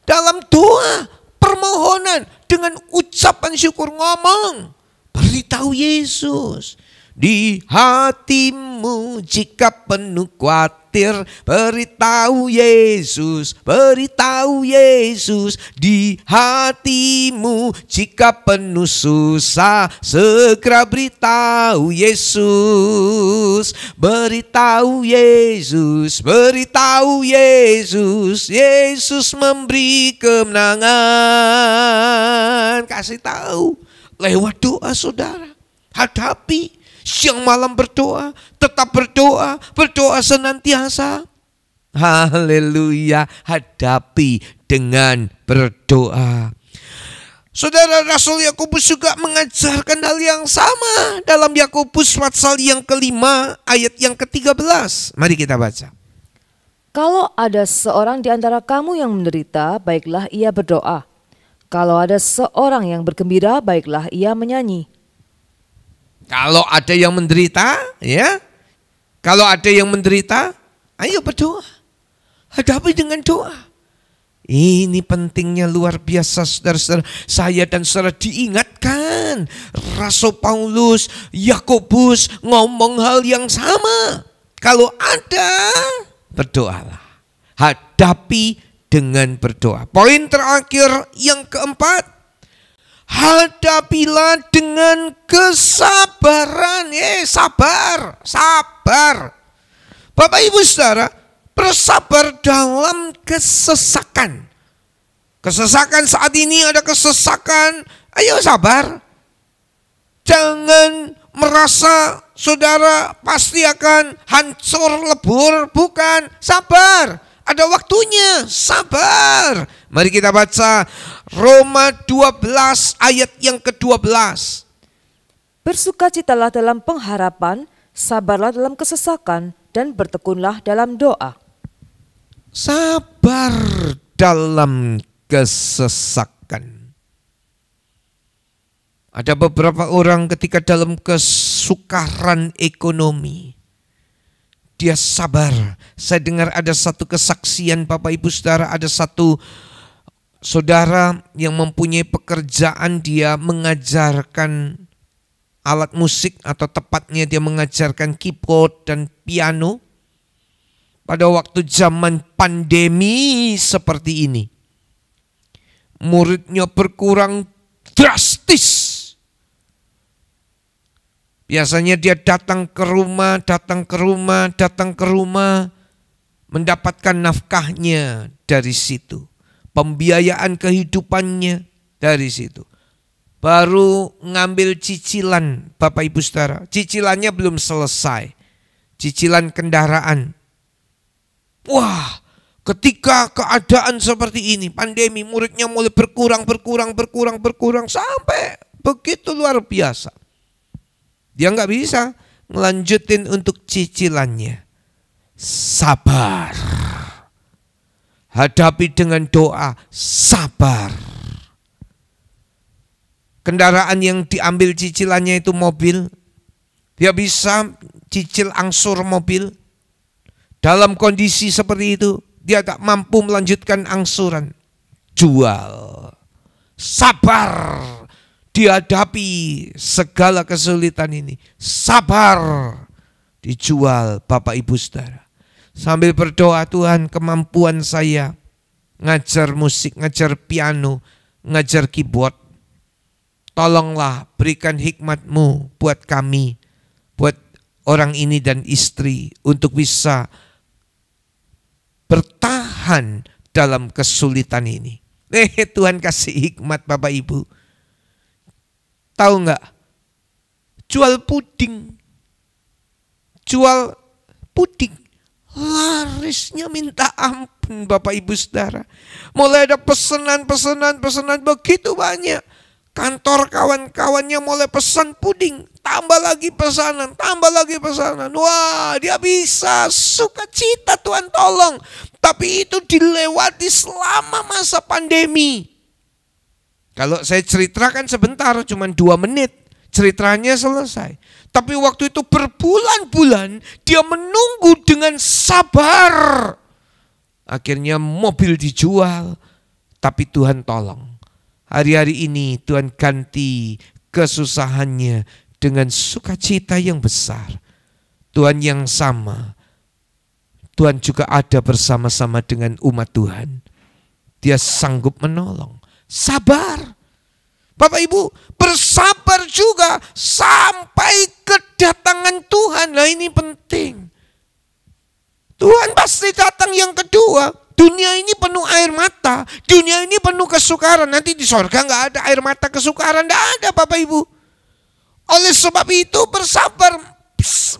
dalam doa, permohonan, dengan ucapan syukur, ngomong, beritahu Yesus. Di hatimu jika penuh khawatir, beritahu Yesus, beritahu Yesus. Di hatimu jika penuh susah, segera beritahu Yesus, beritahu Yesus, beritahu Yesus. Yesus memberi kemenangan. Kasih tahu lewat doa saudara. Hadapi. Siang malam berdoa, tetap berdoa, berdoa senantiasa. Haleluya, hadapi dengan berdoa. Saudara, Rasul Yakobus juga mengajarkan hal yang sama dalam Yakobus pasal yang kelima ayat yang ke-13. Mari kita baca. Kalau ada seorang di antara kamu yang menderita, baiklah ia berdoa. Kalau ada seorang yang bergembira, baiklah ia menyanyi. Kalau ada yang menderita, ya. Kalau ada yang menderita, ayo berdoa. Hadapi dengan doa. Ini pentingnya luar biasa, saudara-saudara. Saya dan saudara diingatkan. Rasul Paulus, Yakobus ngomong hal yang sama. Kalau ada, berdoalah. Hadapi dengan berdoa. Poin terakhir yang keempat. Hadapilah dengan kesabaran. Sabar. Bapak Ibu Saudara, bersabar dalam kesesakan. Kesesakan saat ini ada kesesakan. Ayo sabar. Jangan merasa saudara pasti akan hancur lebur. Bukan, sabar. Ada waktunya, sabar. Mari kita baca Roma 12 ayat yang ke-12. Bersukacitalah dalam pengharapan, sabarlah dalam kesesakan, dan bertekunlah dalam doa. Sabar dalam kesesakan. Ada beberapa orang ketika dalam kesukaran ekonomi, dia sabar. Saya dengar ada satu kesaksian Bapak Ibu Saudara, ada satu saudara yang mempunyai pekerjaan, dia mengajarkan alat musik atau tepatnya dia mengajarkan keyboard dan piano. Pada waktu zaman pandemi seperti ini, muridnya berkurang drastis. Biasanya dia datang ke rumah, mendapatkan nafkahnya dari situ. Pembiayaan kehidupannya dari situ. Baru ngambil cicilan, Bapak Ibu Saudara. Cicilannya belum selesai. Cicilan kendaraan. Wah, ketika keadaan seperti ini, pandemi, muridnya mulai berkurang sampai begitu luar biasa. Dia nggak bisa ngelanjutin untuk cicilannya. Sabar. Hadapi dengan doa, sabar. Kendaraan yang diambil cicilannya itu mobil. Dia bisa cicil angsur mobil. Dalam kondisi seperti itu, dia tak mampu melanjutkan angsuran. Jual. Sabar. Dihadapi segala kesulitan ini. Sabar. Dijual Bapak Ibu Saudara. Sambil berdoa, Tuhan, kemampuan saya ngajar musik, ngajar piano, ngajar keyboard, tolonglah berikan hikmat-Mu buat kami, buat orang ini dan istri untuk bisa bertahan dalam kesulitan ini. Tuhan kasih hikmat Bapak Ibu. Tahu nggak? Jual puding. Larisnya minta ampun Bapak Ibu Saudara. Mulai ada pesanan begitu banyak. Kantor kawan-kawannya mulai pesan puding. Tambah lagi pesanan. Wah, dia bisa, sukacita, Tuhan tolong. Tapi itu dilewati selama masa pandemi. Kalau saya ceritakan sebentar, cuma 2 menit, ceritanya selesai. Tapi waktu itu berbulan-bulan dia menunggu dengan sabar. Akhirnya mobil dijual, tapi Tuhan tolong. Hari-hari ini Tuhan ganti kesusahannya dengan sukacita yang besar. Tuhan yang sama, Tuhan juga ada bersama-sama dengan umat Tuhan. Dia sanggup menolong. Sabar. Bapak Ibu, bersabar juga sampai kedatangan Tuhan. Nah, ini penting. Tuhan pasti datang yang kedua. Dunia ini penuh air mata. Dunia ini penuh kesukaran. Nanti di sorga nggak ada air mata kesukaran. Nggak ada Bapak Ibu. Oleh sebab itu bersabar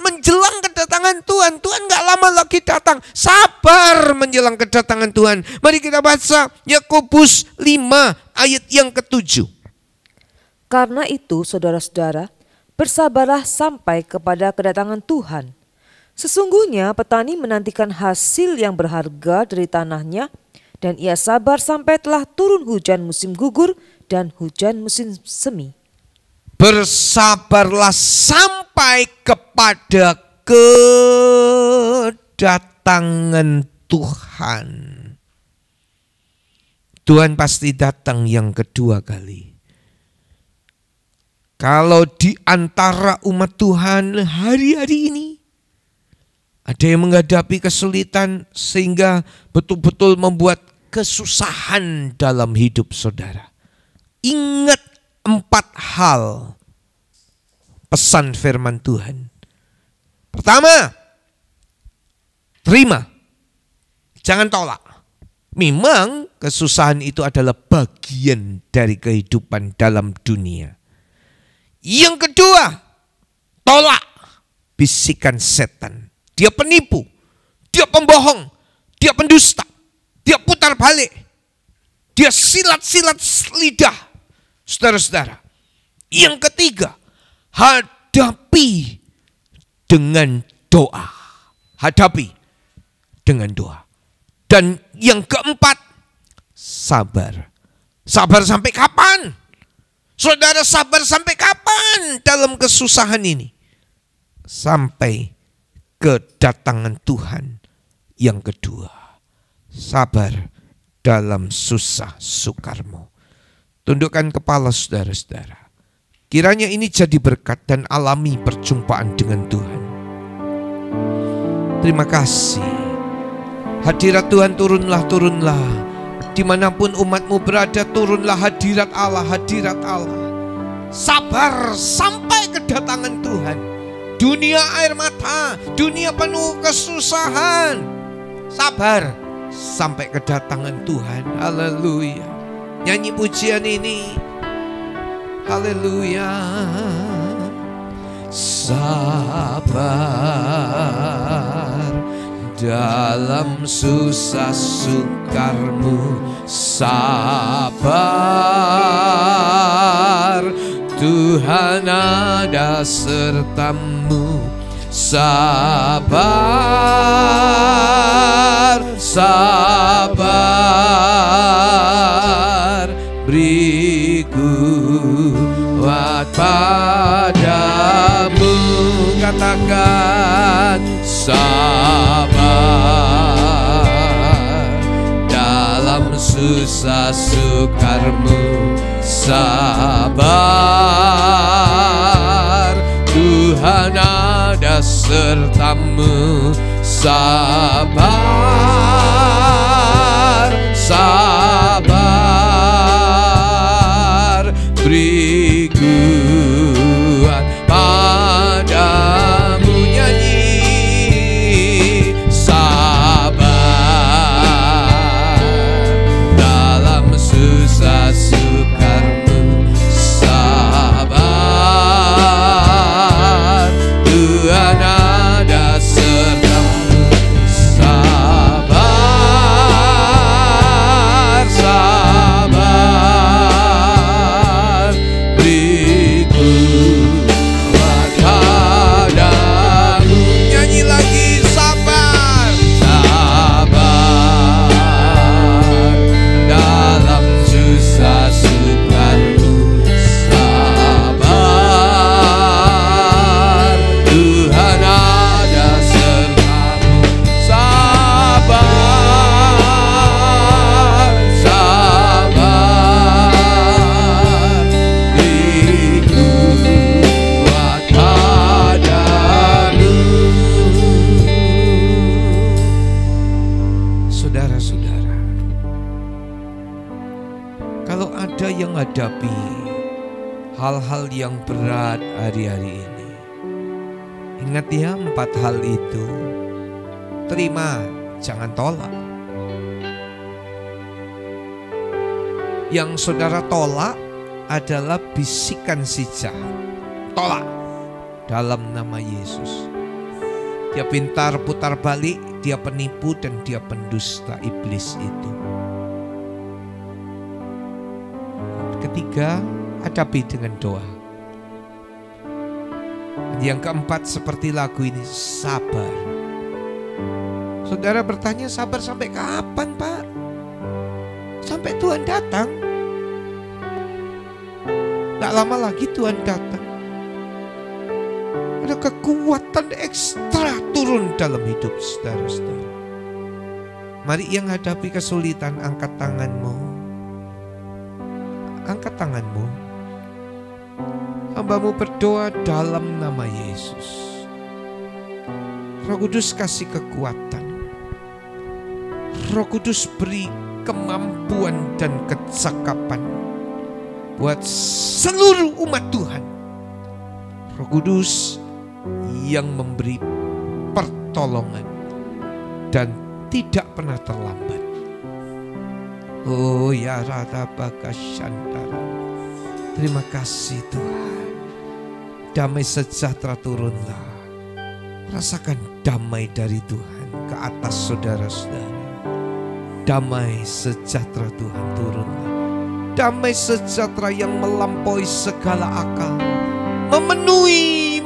menjelang kedatangan Tuhan. Tuhan gak lama lagi datang. Sabar menjelang kedatangan Tuhan. Mari kita baca Yakobus 5 ayat yang ke-7. Karena itu saudara-saudara, bersabarlah sampai kepada kedatangan Tuhan. Sesungguhnya petani menantikan hasil yang berharga dari tanahnya, dan ia sabar sampai telah turun hujan musim gugur dan hujan musim semi. Bersabarlah sampai kepada kedatangan Tuhan. Tuhan pasti datang yang kedua kali. Kalau di antara umat Tuhan hari-hari ini ada yang menghadapi kesulitan sehingga betul-betul membuat kesusahan dalam hidup saudara. Ingat 4 hal pesan firman Tuhan. Pertama, terima. Jangan tolak. Memang kesusahan itu adalah bagian dari kehidupan dalam dunia. Yang kedua, tolak bisikan setan. Dia penipu, dia pembohong, dia pendusta, dia putar balik, dia silat-silat lidah. Saudara-saudara, yang ketiga, hadapi dengan doa. Hadapi dengan doa. Dan yang keempat, sabar. Sabar sampai kapan? Saudara, sabar sampai kapan dalam kesusahan ini? Sampai kedatangan Tuhan yang kedua. Sabar dalam susah sukarmu. Tundukkan kepala saudara-saudara. Kiranya ini jadi berkat dan alami perjumpaan dengan Tuhan. Terima kasih. Hadirat Tuhan turunlah. Dimanapun umatmu berada, turunlah hadirat Allah. Sabar sampai kedatangan Tuhan. Dunia air mata, dunia penuh kesusahan. Sabar sampai kedatangan Tuhan. Haleluya. Nyanyi pujian ini. Haleluya. Sabar dalam susah sukarmu. Sabar, Tuhan ada sertamu. Sabar, sabar, beri kuat padamu. Katakan sabar dalam susah sukarmu. Sabar, Tuhan ada sertamu. Sabar, sabar, beri kuat padamu. Nyanyi sabar dalam susah sukarmu. Sabar, Tuhan ada sertamu. Sabar, sabar, beri kuat padamu. Nyanyi lagi sabar, sabar dalam susah sukarmu. Sabar, Tuhan ada sertamu. Sabar, sabar, beri kuat padamu. Saudara-saudara, kalau ada yang hadapi hal-hal yang berat hari-hari ini, ingat ya 4 hal itu. Terima, jangan tolak. Yang saudara tolak adalah bisikan si jahat. Tolak dalam nama Yesus. Dia pintar putar balik, dia penipu dan dia pendusta, iblis itu. Ketiga, hadapi dengan doa. Yang keempat seperti lagu ini, sabar. Saudara bertanya, sabar sampai kapan, Pak? Sampai Tuhan datang. Gak lama lagi Tuhan datang. Ada kekuatan ekstra turun dalam hidup saudara-saudara. Mari yang hadapi kesulitan, angkat tanganmu. Angkat tanganmu. Hambamu berdoa dalam nama Yesus. Roh Kudus kasih kekuatan. Roh Kudus beri kemampuan dan kecakapan buat seluruh umat Tuhan. Roh Kudus yang memberi pertolongan dan tidak pernah terlambat. Oh ya Rada Bakashantara. Terima kasih Tuhan. Damai sejahtera turunlah. Rasakan damai dari Tuhan ke atas saudara-saudara. Damai sejahtera Tuhan turunlah. Damai sejahtera yang melampaui segala akal. Memenuhi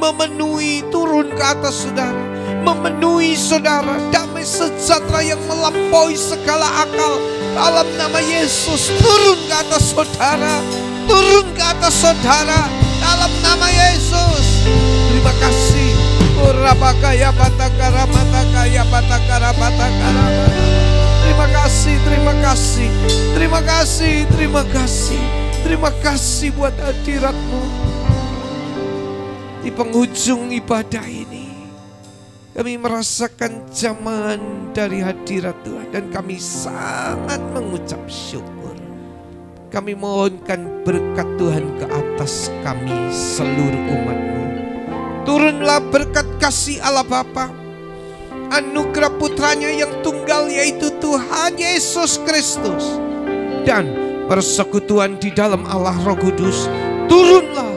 turun ke atas saudara. Memenuhi saudara. Damai sejahtera yang melampaui segala akal. Dalam nama Yesus turun ke atas saudara. Turun ke atas saudara. Dalam nama Yesus. Terima kasih. Urabakaya batakara matakaya batakara batakara. Terima kasih, terima kasih, terima kasih, terima kasih, terima kasih buat hadirat-Mu. Di penghujung ibadah ini, kami merasakan jamahan dari hadirat Tuhan dan kami sangat mengucap syukur. Kami mohonkan berkat Tuhan ke atas kami seluruh umat-Mu. Turunlah berkat kasih Allah Bapa, anugerah putranya yang tunggal yaitu Tuhan Yesus Kristus, dan persekutuan di dalam Allah Roh Kudus turunlah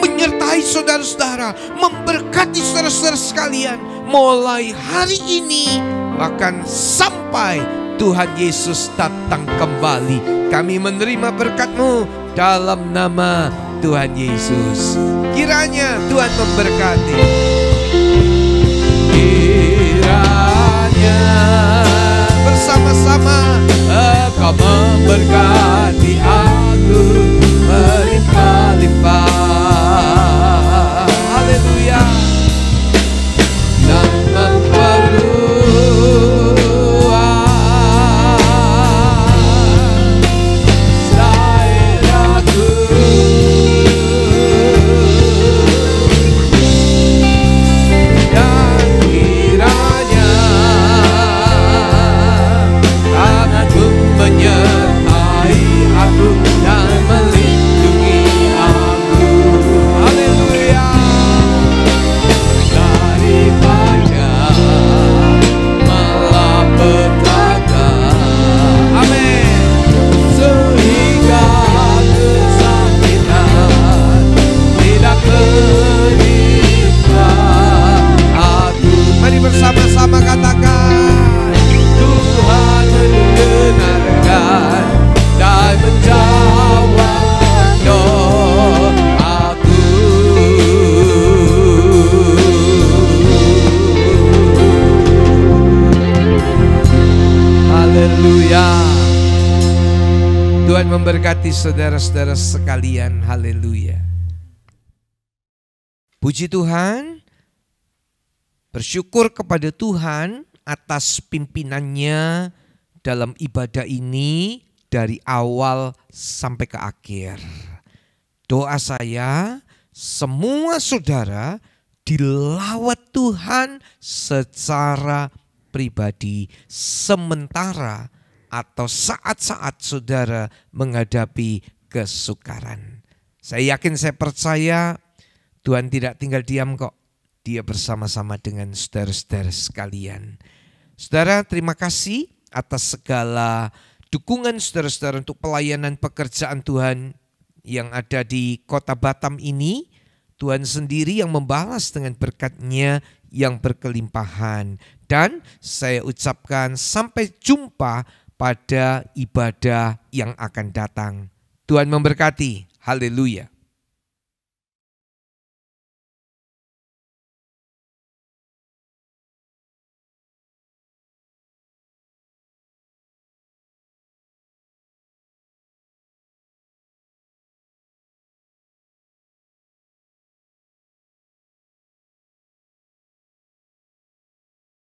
menyertai saudara-saudara, memberkati saudara-saudara sekalian mulai hari ini bahkan sampai Tuhan Yesus datang kembali. Kami menerima berkat-Mu dalam nama Tuhan Yesus. Kiranya Tuhan memberkati. Kiranya bersama-sama Engkau memberkati aku berlimpah-limpah. Haleluya. Dan memperluas daerahku. Dan kiranya tanganmu menyertai aku dan melindungi aku. Haleluya. Daripada malapetaka. Amin. Sehingga kesakitan tidak menimpa aku. Mari bersama-sama katakan, Tuhan mendengarkan dan menjawab doaku. Haleluya. Tuhan memberkati saudara-saudara sekalian. Haleluya. Puji Tuhan. Bersyukur kepada Tuhan atas pimpinannya dalam ibadah ini dari awal sampai ke akhir. Doa saya, semua saudara dilawat Tuhan secara pribadi sementara atau saat-saat saudara menghadapi kesukaran. Saya yakin, saya percaya Tuhan tidak tinggal diam kok. Dia bersama-sama dengan saudara-saudara sekalian. Saudara, terima kasih atas segala dukungan saudara-saudara untuk pelayanan pekerjaan Tuhan yang ada di kota Batam ini. Tuhan sendiri yang membalas dengan berkat-Nya yang berkelimpahan. Dan saya ucapkan sampai jumpa pada ibadah yang akan datang. Tuhan memberkati. Haleluya.